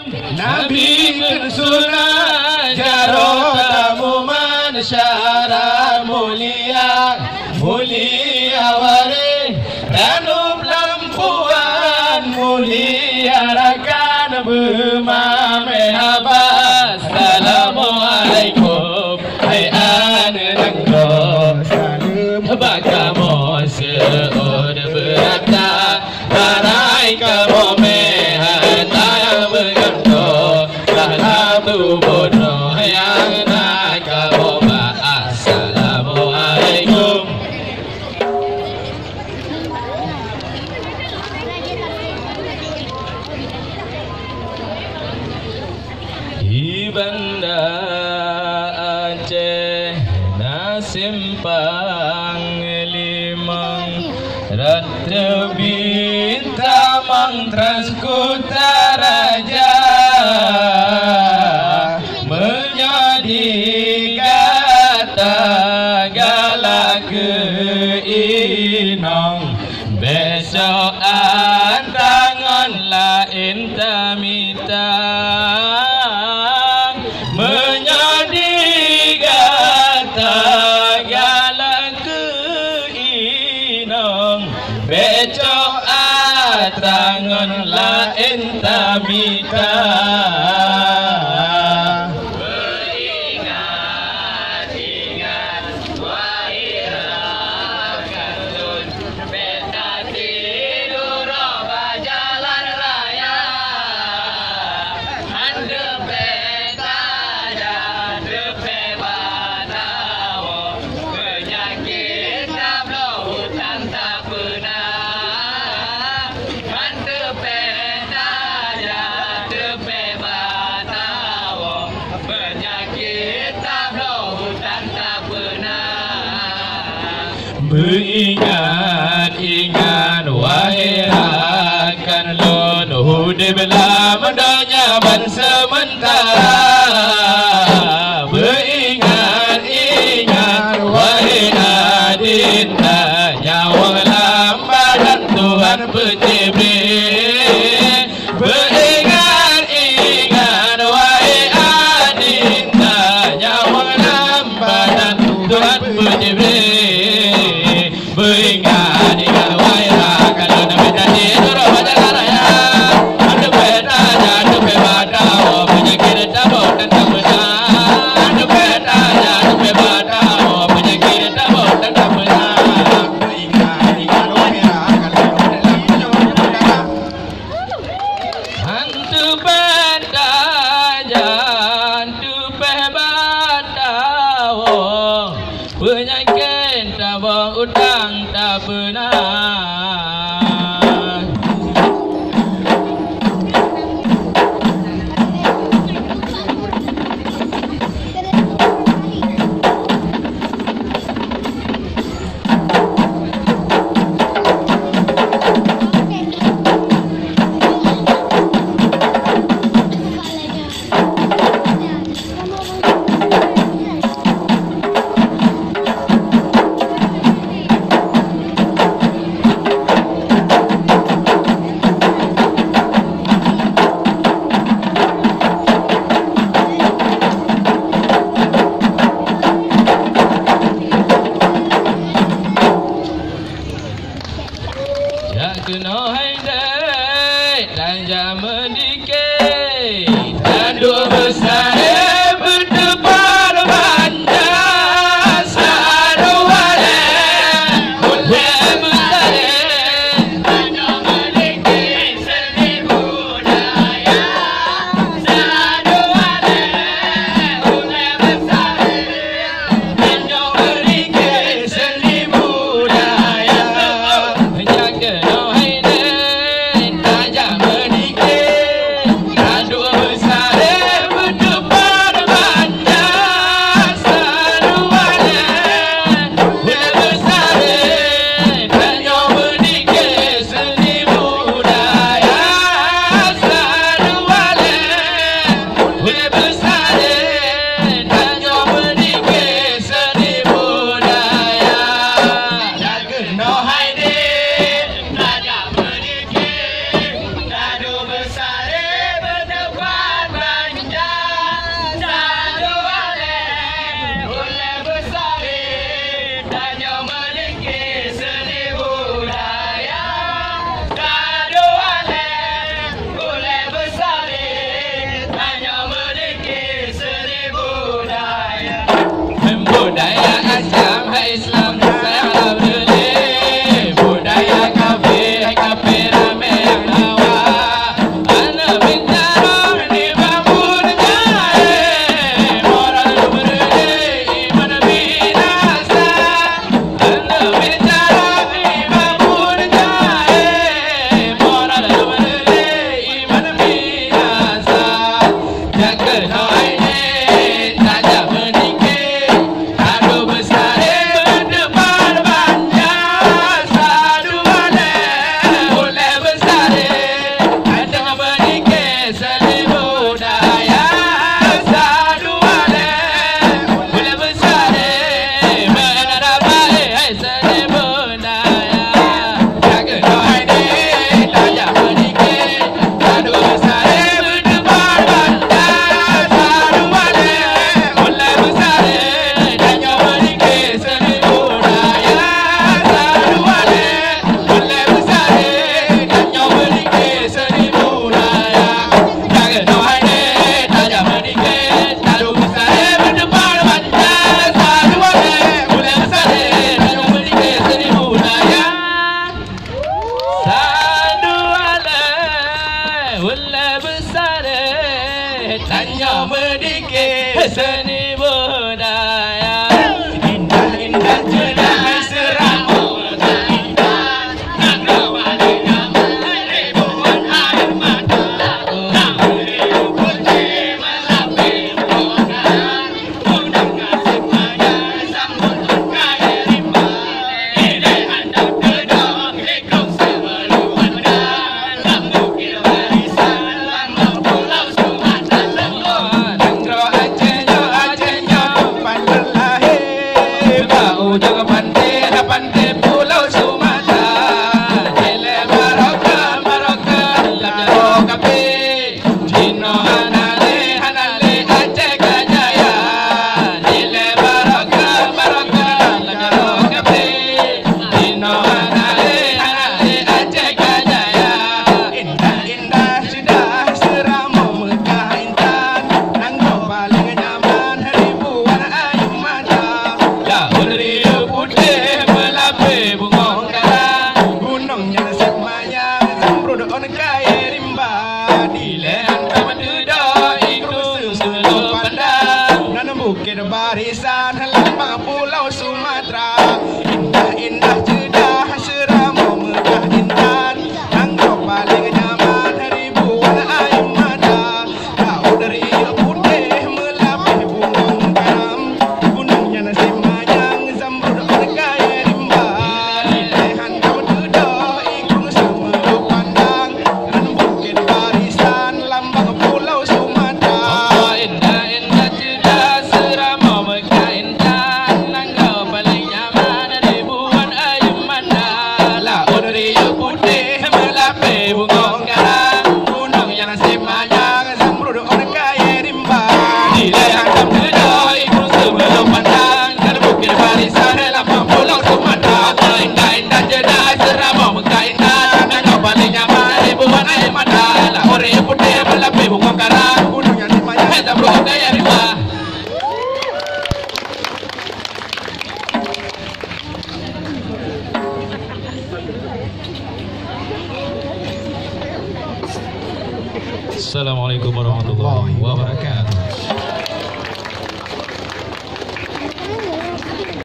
Nabi sunnah jarot tamu manusia mulia mulia wari ranub lampuan mulia rakan bermame habas. Assalamualaikum hai anengro salam bakamo seud berata barai kamu mehan tayang berganto salam bono yang nak kamu ba. Assalamualaikum. Di Banda Aceh Nasimpang Limang Ratra Bintamang Transkutaraja menjadi kata galak keinong besok antangan lain tamita menjadi kata galak keinong besok antangan lain tamita. Beringat-ingat wahai rakan lun hudi bela mendonya ban sementara. Beringat-ingat wahai adinda nyawa lambaran Tuhan pencipta. Beringat-ingat wahai adinda nyawa lambaran Tuhan pencipta. Beringat-ingat wahai rakan lun minta tidur bajalan raya adu peta jatuh pebata penyakit tabok dan tak benar. Adu peta jatuh pebata penyakit tabok dan tak benar. Beringat-ingat wahai rakan lun hantu peta jatuh pebata penyakit tabok utang tak benar. tanya medikir seni budaya. Indah-indah cerdas serama indah, nak balik nama ribuan air mata. Biru putih melapis bukan, undang kasih maya sambut kaya rimba. Ini handap gedong hidup semeluan dan lambukir warisan lambang pulau Sumatera semua. Dengro Acehnya pandai lahir, bau jaga pantai pulau Sumatera. Jele Maroka lam kape, Cino hanale Aceh Kajaya. Jele Maroka lam kape, Cino hanale Aceh Kajaya. Indah-indah sudah serama Mekah Intan, nanggung paling nyaman ribuan air mata. Daun riu putih melapis bunga karang, gunungnya semayang zamrud on kaya rimba. Di lehan taman duduk ikut seluruh pandang, dan bukit barisan lambang pulau Sumatera. Indah-indah cerdah serama Mekah Intan, nanggung paling nyaman ribuan air mata. Daun riu putih melapis bunga karam, gunungnya semayang zamrud on kaya rimba. Di lehan taman duduk ikut seluruh pandang, dan bukit barisan lambang pulau Sumatera. Indah-indah cerdas serama Mekah Intan, nanggung paling nyaman ribuan air mata. Laut riu putih melapis bunga karang, gunung yang semayang zamrud on kaya rimba. Di lehan taman duduk ikut seluruh pandang, dan bukit barisan lambang pulau Sumatera. Indah-indah cerdas serama Mekah Intan, nanggung paling nyaman ribuan air mata. Laut riu putih melapis bunga karang, gunung yang semayang zamrud on kaya rimba. Assalamualaikum warahmatullahi wabarakatuh.